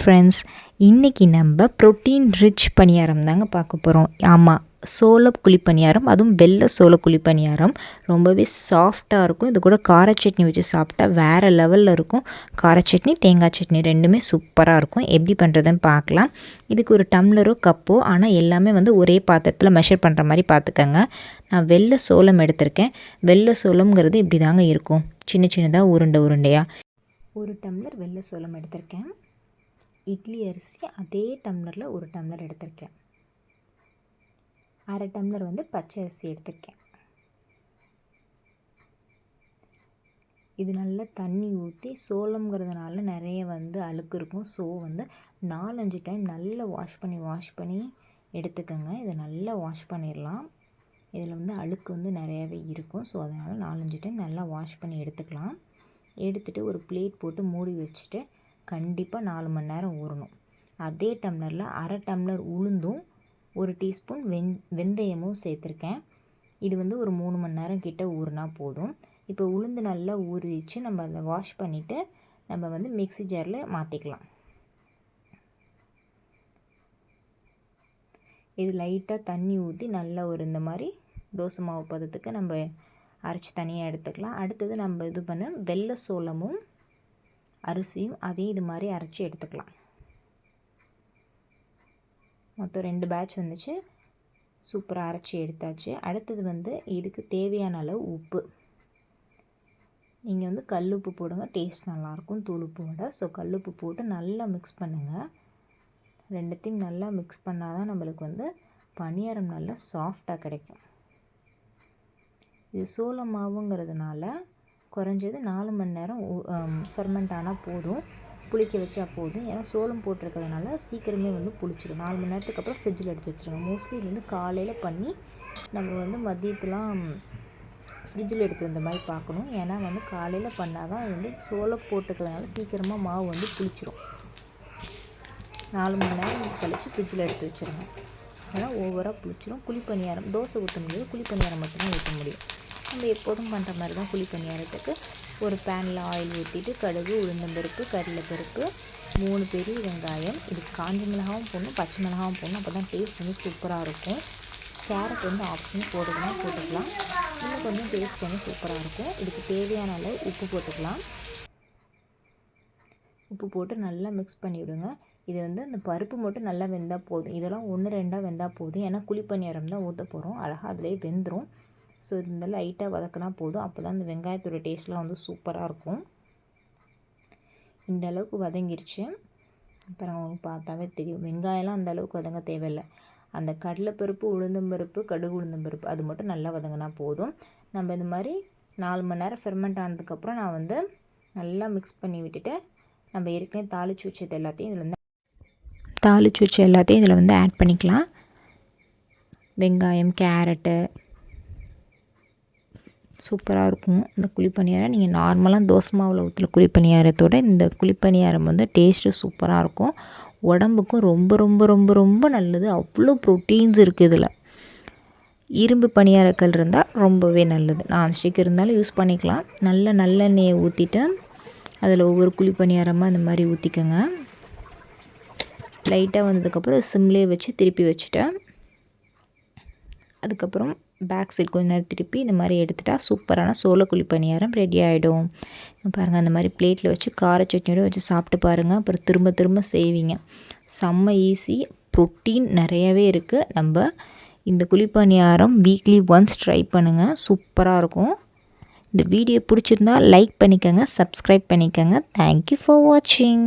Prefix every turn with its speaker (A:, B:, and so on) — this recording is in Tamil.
A: ஃப்ரெண்ட்ஸ், இன்றைக்கி நம்ம ப்ரோட்டீன் ரிச் பணியாரம் தாங்க பார்க்க போகிறோம். ஆமாம், சோள குழி பணியாரம், அதுவும் வெள்ளை சோள குழி பணியாரம். ரொம்பவே சாஃப்டாக இருக்கும். இது கூட கார சட்னி வச்சு சாப்பிட்டா வேறு லெவலில் இருக்கும். கார சட்னி, தேங்காய் சட்னி ரெண்டுமே சூப்பராக இருக்கும். எப்படி பண்ணுறதுன்னு பார்க்கலாம். இதுக்கு ஒரு டம்ளரோ கப்போ, ஆனால் எல்லாமே ஒரே பாத்திரத்தில் மெஷர் பண்ணுற மாதிரி பார்த்துக்கங்க. நான் வெள்ளை சோளம் எடுத்திருக்கேன். வெள்ளை சோளம்ங்கிறது இப்படி தாங்க இருக்கும், சின்ன சின்னதாக உருண்டையாக. ஒரு டம்ளர் வெள்ளை சோளம் எடுத்திருக்கேன். இட்லி அரிசி அதே டம்ளரில் ஒரு டம்ளர் எடுத்திருக்கேன். அரை டம்ளர் பச்சை அரிசி எடுத்திருக்கேன். இது நல்லா தண்ணி ஊற்றி, சோளம்ங்கிறதுனால நிறைய அழுக்கு இருக்கும். ஸோ 4-5 டைம் நல்லா வாஷ் பண்ணி எடுத்துக்கோங்க. இதை நல்லா வாஷ் பண்ணிடலாம். இதில் அழுக்கு நிறையாவே இருக்கும். ஸோ அதனால் 4-5 டைம் நல்லா வாஷ் பண்ணி எடுத்துக்கலாம். எடுத்துகிட்டு ஒரு பிளேட் போட்டு மூடி வச்சுட்டு கண்டிப்பாக 4 மணி நேரம் ஊறணும். அதே டம்ளரில் அரை டம்ளர் உளுந்தும் 1 டீஸ்பூன் வெந்தயமும் சேர்த்துருக்கேன். இது ஒரு 3 மணி நேரம் கிட்ட ஊறினா போதும். இப்போ உளுந்து நல்லா ஊறிச்சு. நம்ம அதை வாஷ் பண்ணிவிட்டு நம்ம மிக்ஸி ஜாரில் மாற்றிக்கலாம். இது லைட்டாக தண்ணி ஊற்றி நல்லா இந்த மாதிரி தோசை மாவு பதத்துக்கு நம்ம அரைச்சி தனியாக எடுத்துக்கலாம். அடுத்தது நம்ம இது பண்ண வெள்ளை சோளமும் அரிசியும் அதையும் இது மாதிரி அரைச்சி எடுத்துக்கலாம். மொத்தம் 2 பேட்ச் வந்துச்சு. சூப்பராக அரைச்சி எடுத்தாச்சு. அடுத்தது இதுக்கு தேவையான அளவு உப்பு. நீங்கள் கல்லுப்பு போடுங்க, டேஸ்ட் நல்லாயிருக்கும் தூளுப்பு விட. ஸோ கல்லுப்பு போட்டு நல்லா மிக்ஸ் பண்ணுங்கள். ரெண்டுத்தையும் நல்லா மிக்ஸ் பண்ணால் தான் நம்மளுக்கு பணியாரம் நல்லா சாஃப்டாக கிடைக்கும். இது சோள மாவுங்கிறதுனால குறைஞ்சது 4 மணி நேரம் ஃபெர்மெண்ட் ஆனால் போதும், புளிக்க வச்சா போதும். ஏன்னா சோளம் போட்டிருக்கிறதுனால சீக்கிரமே புளிச்சிடும். 4 மணி நேரத்துக்கு அப்புறம் ஃப்ரிட்ஜில் எடுத்து வச்சுருங்க. மோஸ்ட்லி இது காலையில் பண்ணி நம்ம மதியத்துலாம் ஃப்ரிட்ஜில் எடுத்து வந்த மாதிரி பார்க்கணும். ஏன்னா காலையில் பண்ணால் தான் சோளம் போட்டிருக்கிறதுனால சீக்கிரமாக மாவு புளிச்சிடும். 4 மணி நேரம் கழித்து ஃப்ரிட்ஜில் எடுத்து வச்சுருங்க. ஏன்னா ஓவராக புளிச்சிடும். குழிப்பணியாரம் தோசை ஊற்ற முடியாது, குழிப்பணியாரம் மட்டும்தான் ஊற்ற முடியும். நம்ம எப்போதும் பண்ணுற மாதிரி தான் குழிப்பணியாரத்துக்கு ஒரு பேனில் ஆயில் ஊற்றிட்டு கடுகு, உளுந்தம்பருப்பு, கடலைப்பருப்பு, 3 பெரிய வெங்காயம், இதுக்கு காஞ்ச மிளகாவும் போடணும், பச்சை மிளகாவும் போடணும். அப்போ தான் டேஸ்ட் சூப்பராக இருக்கும். கேரட் ஆப்ஷன் போட்டுக்கலாம். இன்னும் கொஞ்சம் டேஸ்ட் சூப்பராக இருக்கும். இதுக்கு தேவையான அளவு உப்பு போட்டுக்கலாம். உப்பு போட்டு நல்லா மிக்ஸ் பண்ணி விடுங்க. இது அந்த பருப்பு மட்டும் நல்லா வெந்தால் போதும். இதெல்லாம் 1-2 வெந்தால் போதும். ஏன்னா குழிப்பணியாரம் தான் ஊற்ற போகிறோம். அழகாக அதிலே வெந்துடும். ஸோ இந்த லைட்டாக வதக்கினா போதும். அப்போ தான் அந்த வெங்காயத்தோட டேஸ்ட்லாம் சூப்பராக இருக்கும். இந்த அளவுக்கு வதங்கிருச்சு. அப்புறம் உங்களுக்கு பார்த்தாவே தெரியும், வெங்காயம்லாம் அந்த அளவுக்கு வதங்க தேவையில்லை. அந்த கடலைப்பருப்பு, உளுந்தம்பருப்பு, கடுகு உளுந்தம்பருப்பு அது மட்டும் நல்லா வதங்கினா போதும். நம்ம இந்த மாதிரி 4 மணி நேரம் ஃபெர்மெண்ட் ஆனதுக்கப்புறம் நான் நல்லா மிக்ஸ் பண்ணி விட்டுட்டு நம்ம ஏற்கனவே தாளித்து வச்சது எல்லாத்தையும் இதில் ஆட் பண்ணிக்கலாம். வெங்காயம், கேரட்டு சூப்பராக இருக்கும். இந்த குழிப்பணியாரம் நீங்கள் நார்மலாக தோசை மாவில் ஊற்றுற குழிப்பணியாரத்தோட இந்த குழிப்பணியாரம் டேஸ்ட்டு சூப்பராக இருக்கும். உடம்புக்கும் ரொம்ப ரொம்ப ரொம்ப ரொம்ப நல்லது. அவ்வளோ ப்ரோட்டீன்ஸ் இருக்குது இதில். இரும்பு பணியாரக்கல் இருந்தால் ரொம்பவே நல்லது. நான்ஸ்டிக் இருந்தாலும் யூஸ் பண்ணிக்கலாம். நல்லெண்ணெயை ஊற்றிட்டு அதில் ஒவ்வொரு குழிப்பணியாரமாக இந்த மாதிரி ஊற்றிக்கோங்க. லைட்டாக வந்ததுக்கப்புறம் சிம்லேயே வச்சு திருப்பி வச்சுட்டேன். அதுக்கப்புறம் பேக் சைட் கொஞ்சம் நேரம் திருப்பி இந்த மாதிரி எடுத்துட்டா சூப்பரான சோள குழி பணியாரம் ரெடி ஆகிடும். பாருங்கள், அந்த மாதிரி பிளேட்டில் வச்சு கார சட்னியோடு வச்சு சாப்பிட்டு பாருங்கள். அப்புறம் திரும்ப திரும்ப செய்வீங்க. செம்ம ஈஸி, ப்ரோட்டீன் நிறையவே இருக்குது. நம்ம இந்த குழிப்பணியாரம் வீக்லி ஒன்ஸ் ட்ரை பண்ணுங்கள், சூப்பராக இருக்கும். இந்த வீடியோ பிடிச்சிருந்தா லைக் பண்ணிக்கோங்க, சப்ஸ்கிரைப் பண்ணிக்கோங்க. தேங்க்யூ ஃபார் வாட்சிங்.